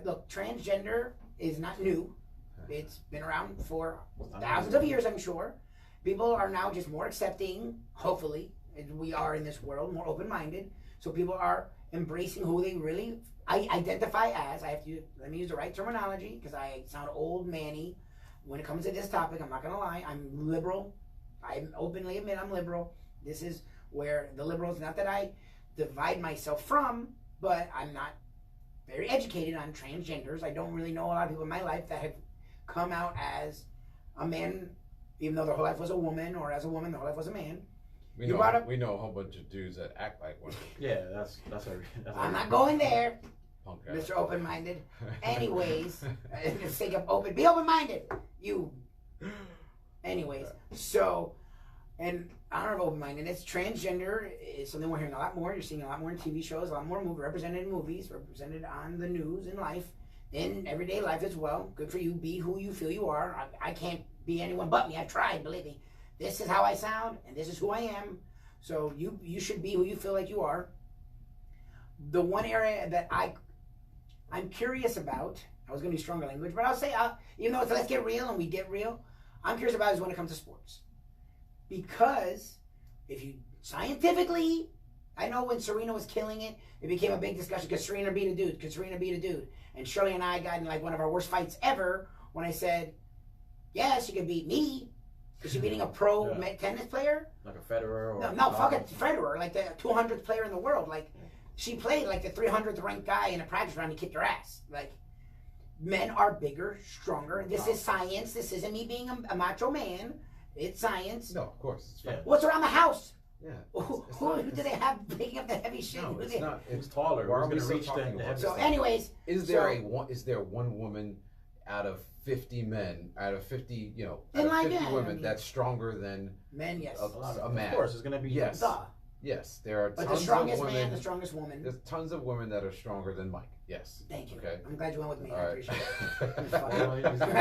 Look, transgender is not new. It's been around for thousands of years, I'm sure. People are now just more accepting, hopefully, as we are in this world, more open-minded. So people are embracing who they really identify as. Let me use the right terminology because I sound old manny when it comes to this topic. I'm not going to lie. I'm liberal. I openly admit I'm liberal. This is where the liberals, not that I divide myself from, but I'm not very educated on transgenders. I don't really know a lot of people in my life that have come out as a man, even though their whole life was a woman, or as a woman, their whole life was a man. We know a whole bunch of dudes that act like women. Yeah, that's I'm not going there, Punk ass. Mr. Open-Minded. Anyways, for the sake of be open-minded. You. Anyways, so, in honor of open-mindedness, transgender is something we're hearing a lot more. You're seeing a lot more in TV shows, a lot more represented in movies, represented on the news, in life, in everyday life as well. Good for you. Be who you feel you are. I can't be anyone but me. I've tried, believe me. This is how I sound, and this is who I am. So you should be who you feel like you are. The one area that I'm curious about, I was going to use stronger language, but I'll say, even though it's let's get real and we get real, I'm curious about is when it comes to sports. Because if you scientifically, I know when Serena was killing it, it became a big discussion. Could Serena beat a dude? Could Serena beat a dude? And Shirley and I got in like one of our worst fights ever when I said, yeah, she could beat me. Is she beating a pro tennis player? Like a Federer? Or no, fuck it, Federer, like the 200th player in the world. Like, she played like the 300th ranked guy in a practice round and kicked her ass. Like, men are bigger, stronger. This is science. This isn't me being a macho man. It's science. No, of course. It's fine. What's around the house? Yeah. Who do they have picking up the heavy shit? No, it's not. Who's taller? Why are Who's we going to still reach talking the about So, this? anyways, Is there one woman out of 50 men, out of 50, out of 50 women that's stronger than men? Yes, a man? Of course, it's going to be yes. Yes, there are but tons the strongest of women. man, the strongest woman. There's tons of women that are stronger than Mike. Yes. Thank you. Okay. I'm glad you went with me. All I right. appreciate it.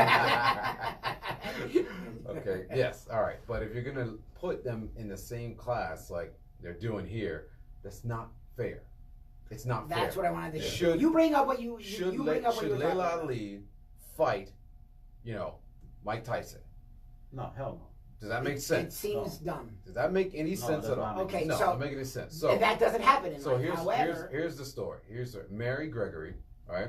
Okay. Yes. All right. But if you're gonna put them in the same class like they're doing here, that's not fair. It's not fair. That's what I wanted to do. Should You bring up what you should bring up what you were talking Layla about. Ali fight, Mike Tyson? No, hell no. Does that make It sense? seems dumb. Does that make any sense does at not all? make Okay, no, so doesn't make any sense. So and that doesn't happen in So life. However, here's the story. Mary Gregory, right,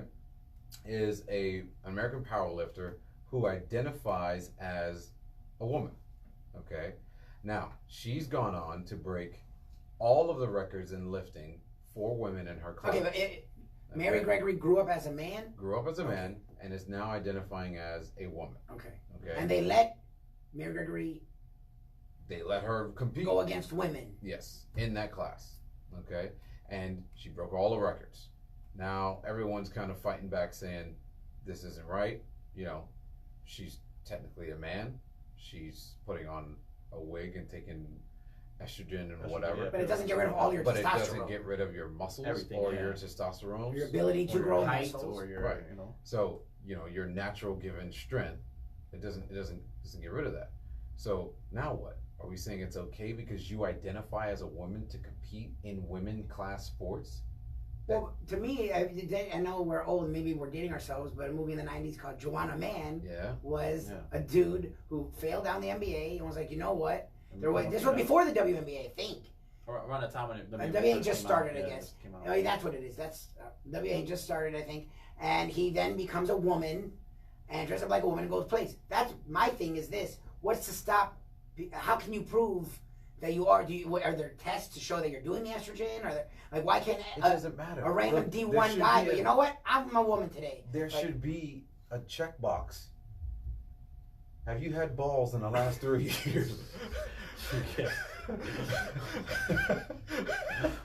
is an American powerlifter who identifies as a woman. Okay, now she's gone on to break all of the records in lifting for women in her class. okay, but Mary Gregory grew up as a man. Grew up as a man and is now identifying as a woman. Okay. Okay, And they let Mary Gregory they let her compete. go against women. Yes, in that class. Okay, and she broke all the records. Now everyone's kind of fighting back, saying this isn't right. She's technically a man. She's putting on a wig and taking estrogen and whatever. Yeah. But it doesn't get rid of all your But testosterone. it doesn't get rid of your muscles Everything, or yeah. your testosterone. Your ability to Or grow your height muscles. or your, Right. you know. So your natural given strength, it doesn't get rid of that. So now what? Are we saying it's okay because you identify as a woman to compete in women class sports? Well, to me, I know we're old and maybe we're dating ourselves, but a movie in the 90s called Joanna Man Yeah. was Yeah. a dude who failed down the NBA and was like, you know what? This Yeah. was before the WNBA, I think. Around the time when the WNBA just started, I guess. Came out. I mean, that's what it is. That's WNBA just started, I think. And he then becomes a woman and dresses up like a woman and goes plays. That's my thing is this. What's to stop? How can you prove that you are? Are there tests to show that you're doing the estrogen? Are there, like, why can't It doesn't matter. a random Look, D1 there should guy, be but a- you know what? I'm a woman today. There Like, should be a checkbox. Have you had balls in the last 3 years? Yeah.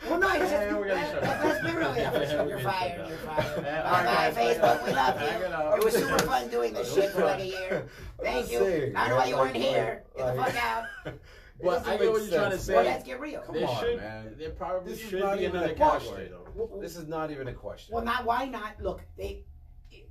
Well, no, it's Yeah, we're gonna shut up. let's be real. Yeah, we're You're gonna fired. shut You're up. fired. Yeah, Bye all right, bye, guys, Facebook. We love hang it you. up. It was super fun doing this shit for like a year. Thank you. I don't know why you weren't here. Get the fuck out. But I get what you're trying to say. Well, let's get real. Come There on, should, man. there probably This is should not be even another a category question. though. This is not even a question. Well, not why not? Look,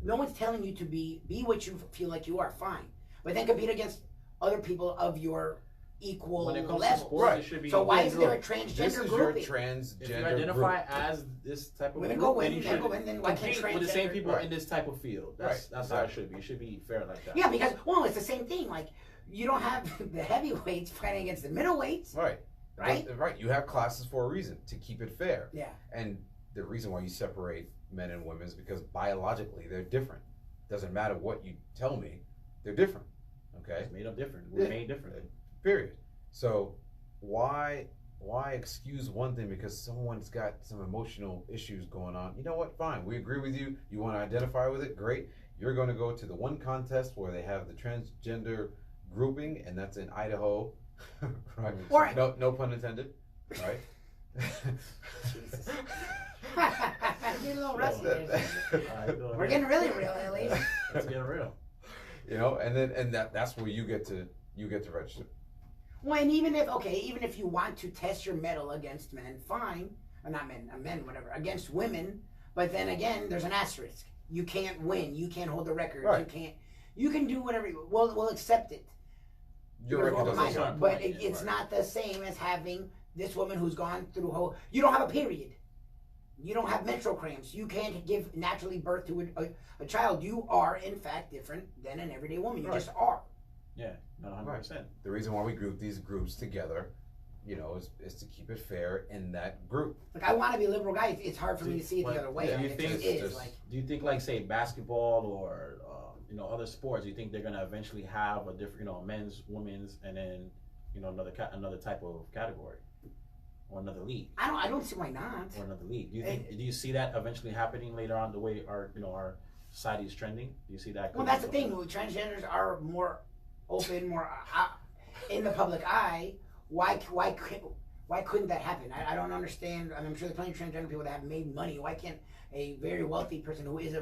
no one's telling you to be what you feel like you are. Fine, but then compete against other people of your equal When it comes level. to sports, Right. it should be. So why Yeah, is there a look, transgender this is your grouping? transgender If you identify group. as this type of Women group, go then in, you men should go in, then why can't compete with the same transgender- people Right. in this type of field. That's Right. how it should be. It should be fair like that. Yeah, because well, it's the same thing. Like you don't have the heavyweights fighting against the middleweights, Right. right? Right. You have classes for a reason, to keep it fair. Yeah. And the reason why you separate men and women is because biologically they're different. Doesn't matter what you tell me, they're different. Okay? It's made up different. We're made different. Period. So why excuse one thing because someone's got some emotional issues going on? You know what? Fine. We agree with you. You want to identify with it? Great. You're going to go to the one contest where they have the transgender grouping, and that's in Idaho. Right? Or- No pun intended. Right? Jesus. Get a little rusty there. Alright, go We're ahead. getting really real, at least. Let's get real. You know, and that's where you get to register. Well, and even if you want to test your mettle against men, fine. Or not men, whatever, against women. But then again, there's an asterisk. You can't win. You can't hold the record. Right. You can do whatever. We'll accept it. Your record doesn't Minor, start. but it's not the same as having this woman who's gone through whole. You don't have a period. You don't have menstrual cramps. You can't give naturally birth to a child. You are in fact different than an everyday woman. You Right. just are. Yeah, no, 100%. The reason why we group these groups together, you know, is to keep it fair in that group. Like I want to be a liberal guy. It's hard for me to see it the What- other way. do Like, you it think just is just- like. Do you think, like, say, basketball or other sports? Do you think they're gonna eventually have a different, men's, women's, and then another type of category or another league I don't see why not. or another league? Do you see that eventually happening later on the way our society is trending? Do you see that? Well, that's the thing. Transgenders are more open, more in the public eye. Why couldn't that happen? I don't understand. I'm sure there's plenty of transgender people that have made money. Why can't a very wealthy person who is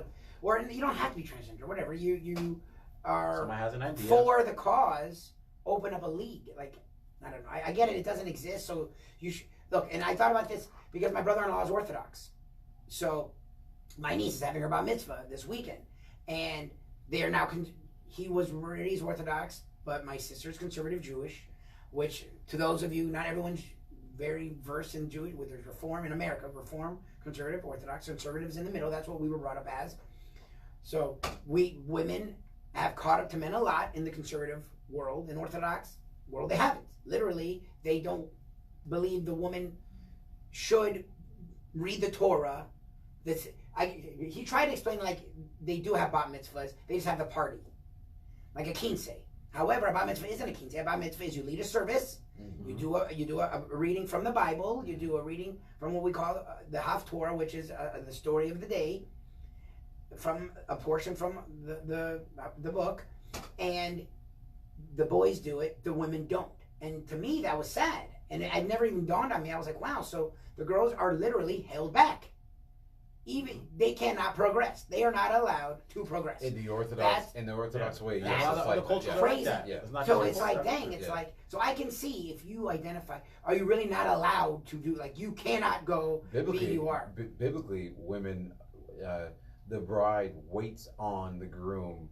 or you don't have to be transgender, whatever you are Someone has an idea. for the cause, open up a league. Like I don't know. I get it. It doesn't exist. So you should look. And I thought about this because my brother-in-law is Orthodox. So my niece is having her bar mitzvah this weekend, and they are now. He was raised Orthodox, but my sister's conservative Jewish, which to those of you, not everyone's very versed in Jewish. With there's Reform in America, Reform, conservative, Orthodox, conservatives in the middle. That's what we were brought up as. So women have caught up to men a lot in the conservative world. In Orthodox world, they haven't. Literally, they don't believe the woman should read the Torah. He tried to explain like they do have bat mitzvahs. They just have the party, like a kinsey. However, a bat mitzvah isn't a kinsey. A bat mitzvah is you lead a service. Mm-hmm. You do a reading from the Bible. You do a reading from what we call the Haftorah, which is the story of the day, from a portion from the book, and the boys do it. The women don't. And to me, that was sad. And it never even dawned on me. I was like, wow. So the girls are literally held back. Even they cannot progress. They are not allowed to progress. In the Orthodox way, Yeah, yes, a lot it's of like other cultures that, are like Crazy. that. Yeah. It's not So just it's culture. like, dang, it's Yeah. like, so I can see if you identify, are you really not allowed to do, like, you cannot go be who you are. Biblically, women, the bride waits on the groom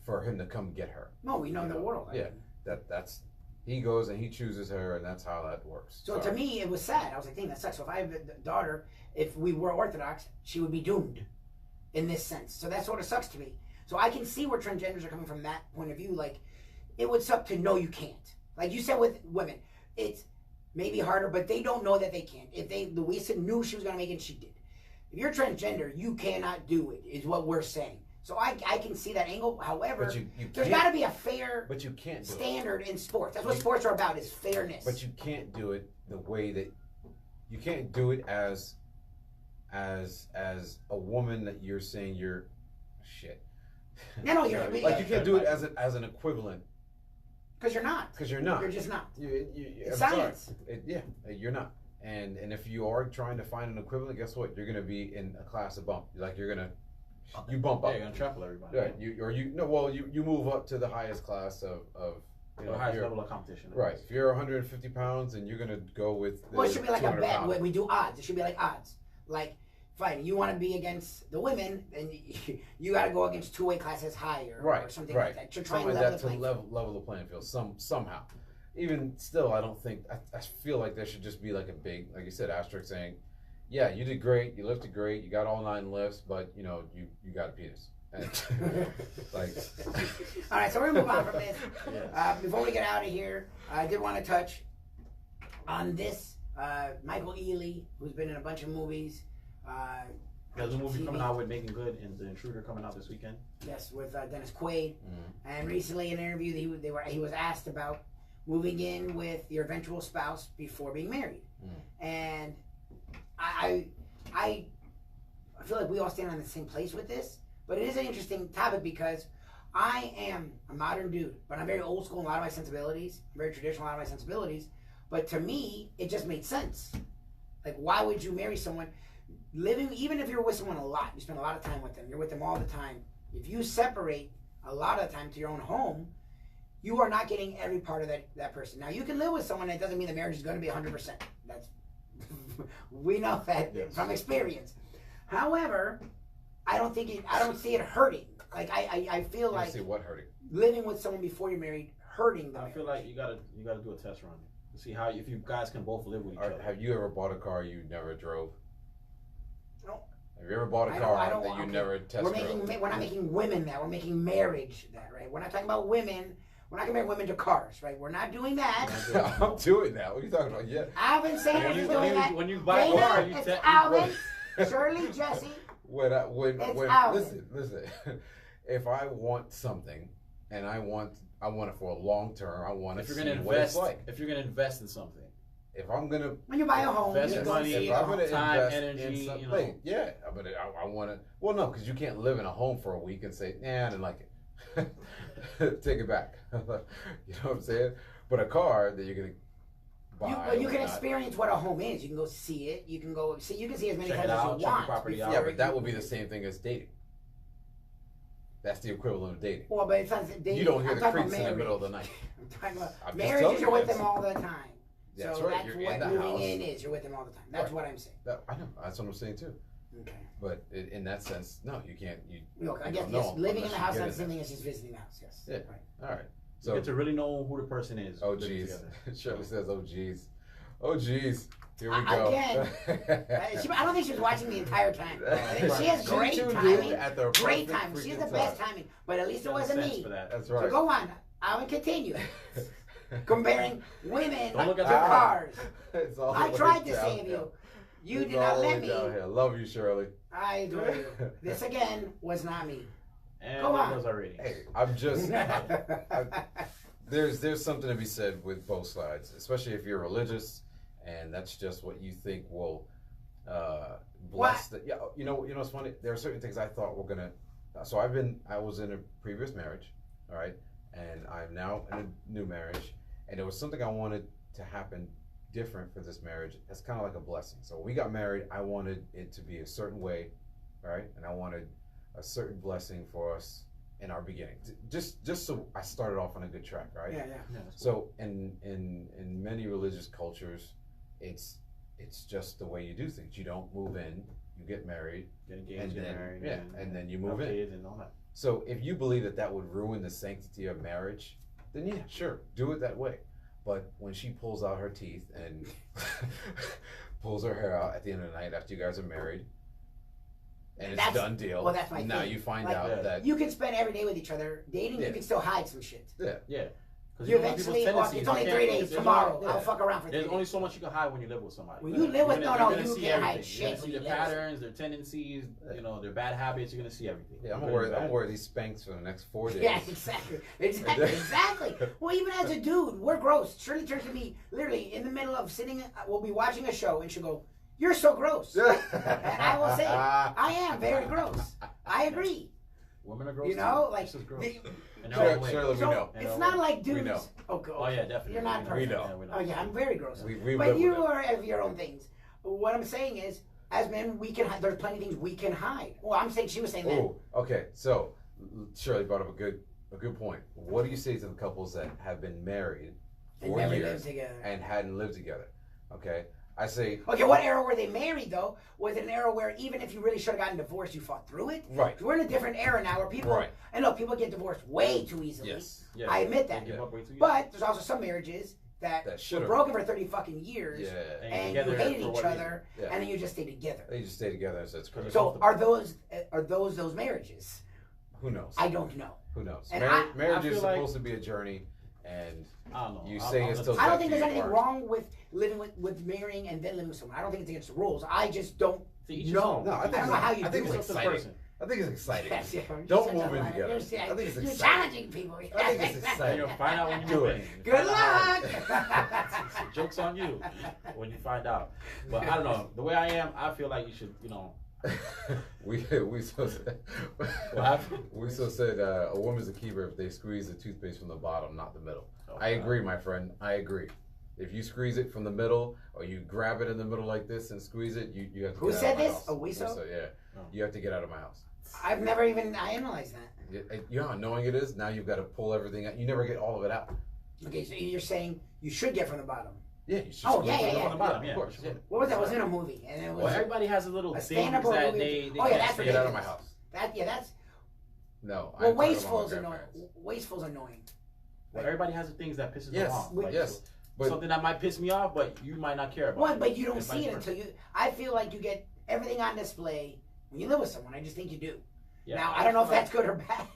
for him to come get her. No, we know in the world. Yeah. That's he goes and he chooses her, and that's how that works. So to me, it was sad. I was like, dang, that sucks. So if I have a daughter, if we were Orthodox, she would be doomed in this sense. So that sort of sucks to me. So I can see where transgenders are coming from that point of view. Like, it would suck to know you can't. Like you said with women, it's maybe harder, but they don't know that they can't. If Louisa knew she was going to make it, she did. If you're transgender, you cannot do it, is what we're saying. So I can see that angle. However, but you there's can't- got to be a fair But you can't do it. standard in sports. That's what sports are about, is fairness. But you can't do it the way that you can't do it as a woman that you're saying you're shit. No, you're like you can't do it as an equivalent because you're not. because you're not. You're just not. It's science. You're not. And if you are trying to find an equivalent, guess what? You're gonna be in a class of bump. Like you bump up. Yeah, you're gonna trample everybody. Right. You move up to the highest class of You The know, highest level of competition. right. If you're 150 pounds and you're gonna go with the Well, it should be like a 200 bet. pound. We do odds. It should be like odds. Like, fine, you want to be against the women, and you got to go against 2 weight classes higher, Right, or something right. like that. To try Something and like level that the to playing level the playing field somehow. Even still, I don't think I feel like there should just be like a big, like you said, asterisk saying, yeah, you did great, you lifted great, you got all 9 lifts, but you know you got a penis. And, like, All right, so we're gonna move on from this. Yes. Before we get out of here, I did want to touch on this. Michael Ealy, who's been in a bunch of movies. There's a movie TV. coming out with Megan Good and The Intruder coming out this weekend. Yes, with Dennis Quaid. mm, And recently, in an interview, he was asked about moving in with your eventual spouse before being married. And I feel like we all stand on the same place with this, but it is an interesting topic because I am a modern dude, but I'm very old school in a lot of my sensibilities. I'm very traditional in a lot of my sensibilities. But to me, it just made sense. Like, why would you marry someone? Living, even if you're with someone a lot, you spend a lot of time with them, you're with them all the time. If you separate a lot of the time to your own home, you are not getting every part of that person. Now, you can live with someone, that doesn't mean the marriage is going to be 100%. That's we know that from experience. However, I don't see it hurting. Like, I feel like see what hurting. living with someone before you're married hurting the I marriage. feel like you gotta do a test run to see how if you guys can both live with each other. Have you ever bought a car you never drove? No. Have you ever bought a I car don't- that you okay. never test We're drove? not making women that. We're making marriage that, right? We're not talking about women. We're not comparing women to cars, right? We're not doing that. I'm doing that. What are you talking about? Yeah. Alvin Sanders is doing that. when you buy a Dana, car, you it's te- Alvin, Shirley, Jesse. When It's Alvin. listen. If I want something and I want it for a long term, I want to if you're see gonna what it's invest, like. if you're gonna invest in something, If I'm gonna When you buy a home, Invest you your go money, see if a I'm home. gonna time, invest energy, in you something, know. yeah, but I want to. Well, no, because you can't live in a home for a week and say, "Nah, I didn't like it." Take it back. You know what I'm saying? But a car that you're gonna buy, But you or can not- experience what a home is. You can go see it. You can go see. You can see as many Check times it as out, you check the want. property out. Yeah, before but that you- would be the same thing as dating. That's the equivalent of dating. Well, but it's not dating. You don't hear I'm the talking about creaks in the middle of the marriage. night. I'm talking about I'm just marriage telling is you're you, with that's- them all the time. That's So right, that's you're what in the moving house. in is. You're with them all the time. That's Right. what I'm saying. I know. That's what I'm saying too. Okay. But in that sense, no, you can't. Look, I you guess don't yes, know living in unless the you house get that's the in same there. thing as just visiting the house. Yes. Yeah. Right. All right. you So, get to really know who the person is. oh living geez, together. Shirley says, oh geez, oh geez. Here we go. Again, I don't think she was watching the entire time. I think she has She great tuned in timing. at the Great perfect timing. She's the freaking best time. timing. But at least it Got a wasn't sense me. for that. That's So right. go on. I will continue. Comparing women Don't look to at the cars. It's all I the way tried to down save here. you. You It's did not all the let way me. down here. Love you, Shirley. I adore you. This again was not me. And Go there on. goes our ratings. Hey, I'm just. There's something to be said with both sides, especially if you're religious, and that's just what you think will bless the. Yeah, you know what's funny? There are certain things I thought were gonna. So I was in a previous marriage, all right, and I'm now in a new marriage, and there was something I wanted to happen different for this marriage. It's kind of like a blessing. So when we got married, I wanted it to be a certain way, all right, and I wanted a certain blessing for us in our beginning, just so I started off on a good track, right? Yeah. Yeah, that's So cool. in many religious cultures, it's just the way you do things. You don't move in, you get married, Get engaged, and get then married, and then you have move in. kids and all that. So if you believe that would ruin the sanctity of marriage, then yeah, sure, do it that way. But when she pulls out her teeth and pulls her hair out at the end of the night after you guys are married, and it's That's- done deal. well, that's my now thing. you find Like, out that You can spend every day with each other. Dating, Yeah. you can still hide some shit. Yeah. 'Cause You know people's eventually, tendencies, it's you only can't- 3 days. there's Tomorrow, only- I'll fuck around for 3 There's days. only so much you can hide when you live with somebody. When you live with, You're no, gonna you see can't hide everything. shit You're gonna when see you their live with patterns, their tendencies, their bad habits. You're gonna see everything. yeah, I'm Good gonna and wear bad. these Spanx for the next 4 days. Yeah, exactly. Well, even as a dude, we're gross. Shirley turns to me literally in the middle of sitting. We'll be watching a show, and she'll go, "You're so gross," and I will say, "I am very gross." I agree. Women are gross. You know, too. like Just as gross. the- In their own way. Shirley, we so know. it's not like We dudes. know. Oh, God. Oh yeah, definitely. You're not We perfect. know. Yeah, we know. Oh yeah, I'm very gross. We But live you with it. are have your own things. What I'm saying is, as men, we can. There's plenty of things we can hide. Well, I'm saying she was saying that. Oh, okay. So Shirley brought up a a good point. What do you say to the couples that have been married And 4 never years lived together. and hadn't lived together? Okay, I say Okay, what era were they married though? Was it an era where even if you really should have gotten divorced, you fought through it? right. We're in a different era now where people, Right. and look, people get divorced way too easily. Yes, Yeah, I admit that. they give up way too easy. But there's also some marriages that that were should have. broken for 30 fucking years, Yeah, and together you hated for each what other, Yeah. and then you just stay together. they just stay together. So it's crazy. So are those marriages? Who knows? I don't know. Who knows? And Marriage I is feel like- supposed to be a journey, and I don't know. you say it's still. I don't think there's anything wrong with living with marrying and then living with someone. I don't think it's against the rules. I just don't know. No, I don't know how you I think do it's it. exciting. I think it's exciting. Yes, yeah, Don't you're move such a in liar. together. You're, I think it's you're exciting. challenging people. I think it's exciting. You'll find out when you Do move it. in. Good Find out luck. how- Joke's on you when you find out. But I don't know. The way I am, I feel like you should, we so said, What happened? we so said a woman's a keeper if they squeeze the toothpaste from the bottom, not the middle. Oh, I agree, my friend. I agree. If you squeeze it from the middle, or you grab it in the middle like this and squeeze it, you have to. Who get said out of my this? house. Oh, we saw? Yeah. Oh. You have to get out of my house. I've never even analyzed that. You know how annoying it is. Now you've got to pull everything out. You never get all of it out. Okay, so you're saying you should get from the bottom. Yeah, you should. Oh, squeeze yeah, it yeah, from yeah. the bottom. Yeah, Of course. yeah. What was that? It was in a movie, and it was Well, everybody has a little a things stand-up that movie. they Oh, yeah, can't that's say. Get out of my ridiculous. house. That's No. well, I'm talking about my wasteful's annoying. grandparents. Wasteful's annoying. Well, everybody has the things that pisses Yes, them off. Like, yes. But something that might piss me off, but you might not care about. Well, but you don't And see it vice versa. until you. I feel like you get everything on display when you live with someone. I just think you do. Yeah, Now I don't know if feel that's good or bad.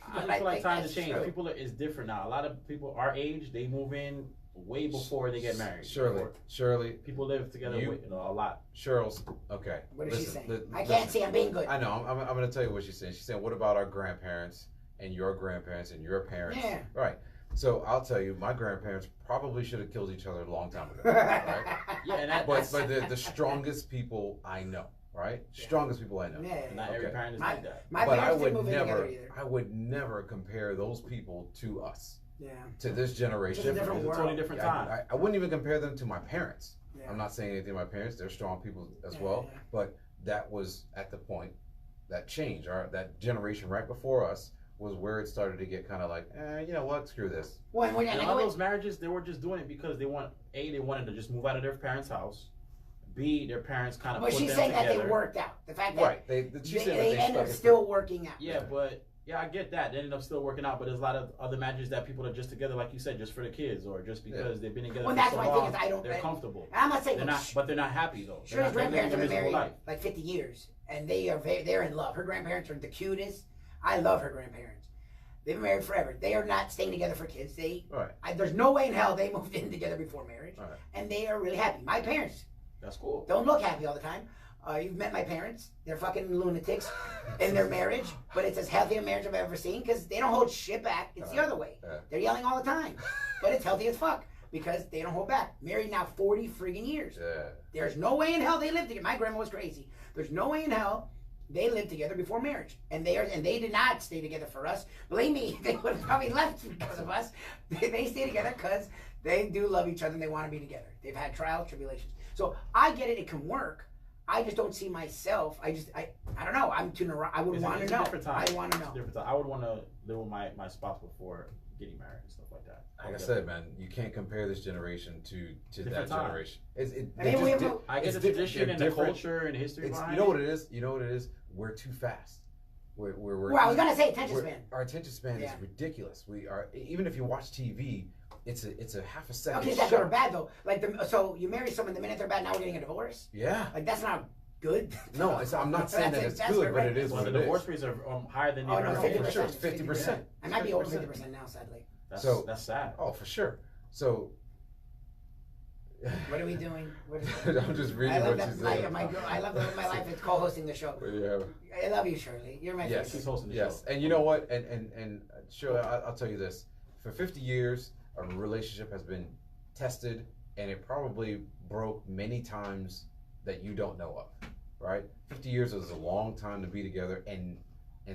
I but just feel like think times that's have changed. true. People is different now. A lot of people our age, they move in way before they get married. Shirley, People live together a lot. Cheryl's okay. What is she listen, saying? I can't see. I'm being good. I know. I'm going to tell you what she's saying. She's saying, what about our grandparents and your grandparents and your parents? Yeah. Right. So I'll tell you, my grandparents probably should have killed each other a long time ago. Right? Yeah, and But they're the strongest people I know. Right? Strongest people I know. Yeah. not every Okay. parent is My- like that. My But I parents would didn't move in together never. either. I would never compare those people to us, Yeah. to this generation. It's a different It's a world. totally different Yeah, time. I wouldn't even compare them to my parents. Yeah. I'm not saying anything to my parents. They're strong people as Yeah, well. yeah. But that was at the point, that change, or that generation right before us was where it started to get kind of like, you know what, screw this. When And all those marriages, they were just doing it because they wanted to just move out of their parents' house. B, their parents kind of but put she's them saying together. that they worked out. The fact that Right. She they said that they end up stuck it still working out. Yeah, but I get that. They ended up still working out, but there's a lot of other marriages that people are just together, like you said, just for the kids or just because they've been together Well, for that's so my thing long. is I don't. They're comfortable. I'm not saying They're not, but they're not happy though. Shirley's They're not living grandparents have a been miserable married life. like 50 years, and they're in love. Her grandparents are the cutest. I love her grandparents. They've been married forever. They are not staying together for kids. Right. There's no way in hell they moved in together before marriage, Right. and they are really happy. My parents That's cool. don't look happy all the time. You've met my parents. They're fucking lunatics in their marriage, but it's as healthy a marriage I've ever seen because they don't hold shit back. It's the other way. They're yelling all the time, but it's healthy as fuck because they don't hold back. Married now 40 friggin' years. Yeah. There's no way in hell they lived together. My grandma was crazy. There's no way in hell they lived together before marriage, and they did not stay together for us. Believe me, they would have probably left because of us. They stay together because they do love each other and they want to be together. They've had trials, tribulations. So I get it. It can work. I just don't see myself. I don't know. I'm too neuro. I would want to know. I want to know. Different time. I would want to live with my spouse before getting married and stuff like that. Like I said, man, you can't compare this generation to that Different time. generation. I get the tradition and the culture and history behind You know what it is? You know what it is? We're too fast. We're Well, I was gonna say attention span. Our attention span is ridiculous. We are, even if you watch TV, it's a half a second. Okay, is that good or bad though? So you marry someone the minute they're bad, now we're getting a divorce. Yeah. Like that's not good. No, I'm not saying that it's good, but it is Well, what the it divorce is. rates are higher than Oh they've no, ever 50%. been. For sure, it's 50%. I might be over 50% now, sadly. That's sad. Oh, for sure. So. What are we doing? I'm just reading what you said. I love my life. It's co-hosting the show. Yeah. I love you, Shirley. You're my Yes, favorite. She's hosting the yes. show. And you know what? And Shirley, I'll tell you this. For 50 years, a relationship has been tested, and it probably broke many times that you don't know of, right? 50 years is a long time to be together and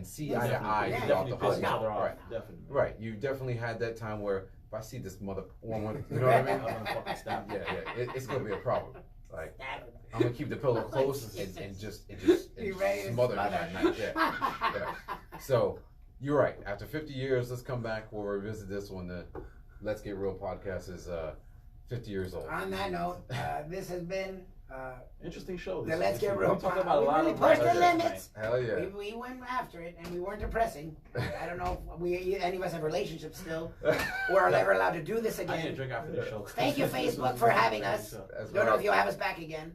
see eye to eye Yeah. throughout the Definitely whole piss each other off. Right. Definitely. Right. You definitely had that time where if I see this mother woman, you know what I mean? I'm gonna fucking stab you. Yeah. It's gonna be a problem. Like Stab him. I'm gonna keep the pillow close and just You ready to smother her smother? that night. Yeah. So you're right. After 50 years, let's come back. We'll revisit this when the Let's Get Real podcast is 50 years old. On that note, this has been interesting show. The Let's Get Real We talked podcast. about a lot We of really pushed the subjects limits. Hell yeah. We went after it, and we weren't depressing. I don't know if any of us have relationships still, or are ever allowed to do this I need a again. drink after the show. Thank you, Facebook, for having us. That's Don't know right. if you'll have us back again.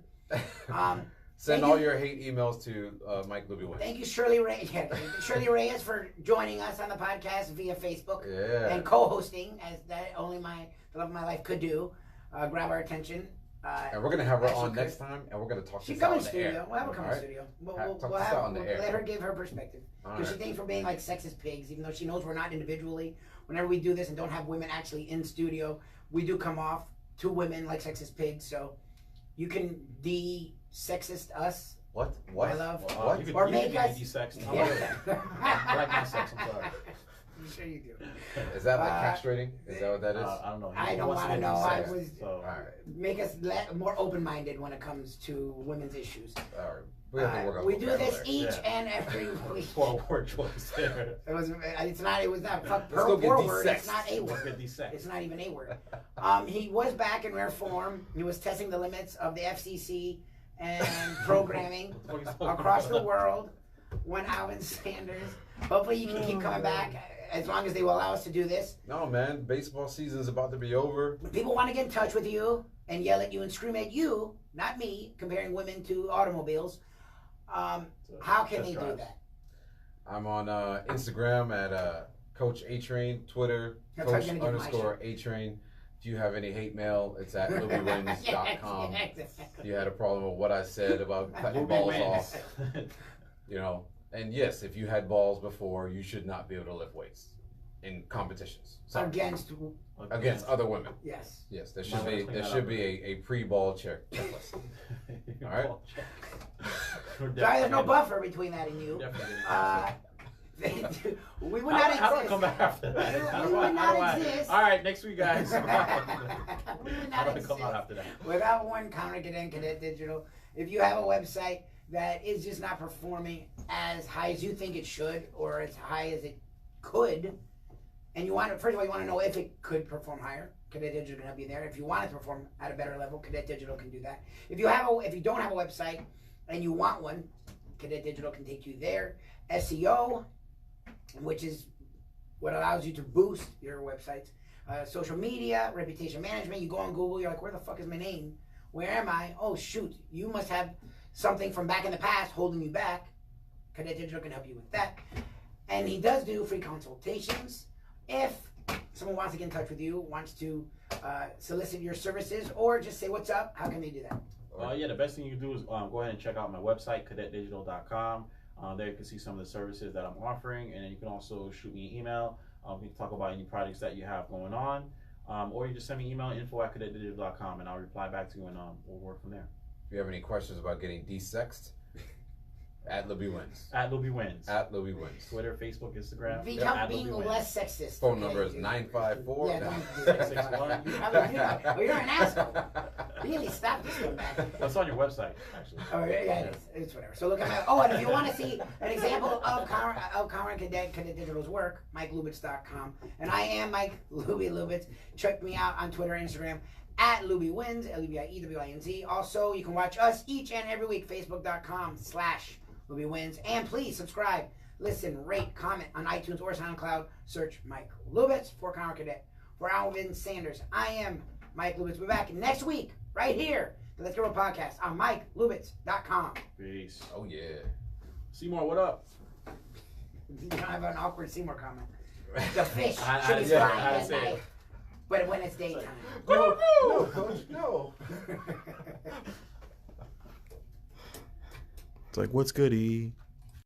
Send thank all you. your hate emails to Mike Lubitz. Thank you, Shirley Shirley Reyes, for joining us on the podcast via Facebook Yeah. and co-hosting, as that only the love of my life could do. Grab our attention. And we're gonna have her As she on could. next time, and we're gonna talk She this come out in on the studio. air. We'll have her come in Alright? studio. Talk this out on the air. Let her give her perspective. Because she Alright. thinks we're being like sexist pigs, even though she knows we're not individually. Whenever we do this and don't have women actually in studio, we do come off to women like sexist pigs. So you can de-sexist us. What? My love. What? You could, Or you make could us- be sex. Yeah. I like my sex. I'm sorry. I'm sure you do. Is that like castrating? Is that what that is? I don't know. I don't Wants want to be know. I sex, was so. Alright. make us more open-minded when it comes to women's issues. Alright. We have to work on We do this vocabulary. each Yeah. and every week. Poor word choice there. It was not fuck Let's go get poor these word. sex. It's not a Let's word. get these sex. It's not even a word. He was back in rare form. He was testing the limits of the FCC and programming What the fuck is across the world. When Alvin Sanders, hopefully you can keep coming back as long as they will allow us to do this. No, man. Baseball season is about to be over. People want to get in touch with you and yell at you and scream at you, not me, comparing women to automobiles. How can they do that? I'm on Instagram at Coach A Train, Twitter That's how you're gonna get my Coach_A-Train. If you have any hate mail, it's at LubyWins.com. If you had a problem with what I said about cutting Ruby balls wins. off, you know. And yes, if you had balls before, you should not be able to lift weights in competitions. So, Against, against other women. yes. Yes, there Might should wanna be clean there that should up. be a pre-ball checklist. All right. Sorry, there's no buffer between that and you. We would not exist. How do I come back after that? How We do I- would how do not I- exist. All right, next week, guys. We would How not do I exist come out after that? without one Konrad Cadet and Cadet Digital. If you have a website that is just not performing as high as you think it should or as high as it could, and you want to, first of all, you want to know if it could perform higher, Cadet Digital can help you there. If you want it to perform at a better level, Cadet Digital can do that. If you don't have a website and you want one, Cadet Digital can take you there. SEO, which is what allows you to boost your websites. Social media, reputation management. You go on Google, you're like, where the fuck is my name? Where am I? Oh, shoot. You must have something from back in the past holding you back. Cadet Digital can help you with that. And he does do free consultations. If someone wants to get in touch with you, wants to solicit your services, or just say, what's up, how can they do that? Yeah, the best thing you can do is go ahead and check out my website, cadetdigital.com. There you can see some of the services that I'm offering, and then you can also shoot me an email. We can talk about any projects that you have going on, or you just send me an email, info@cadetdigital.com, and I'll reply back to you, and we'll work from there. If you have any questions about getting desexed, at LubyWins. At Lubitz. At LubyWins. Twitter, Facebook, Instagram. Become at being Lubitz. less sexist. Phone okay? number is 954. Yeah, don't do that. 661. You probably do that. Oh, you're an asshole. Really, stop this one back. That's on your website, actually. Oh, yeah, it is. It's whatever. So look at my. Oh, and if you want to see an example of Konrad Cadet Digital's work, MikeLubitz.com. And I am Mike Lubitz. Check me out on Twitter and Instagram at LubyWins, LubyWinz. Also, you can watch us each and every week, Facebook.com/LubyWins. And please subscribe, listen, rate, comment on iTunes or SoundCloud. Search Mike Lubitz for Konrad Cadet. For Alvin Sanders, I am Mike Lubitz. We'll be back next week, right here, the Let's Get Real podcast on MikeLubitz.com. Peace. Oh, yeah. Seymour, what up? You don't have an awkward Seymour comment. The fish I should be yeah, flying I at say night, it. but when it's daytime. No, Coach, no. It's like, what's goody?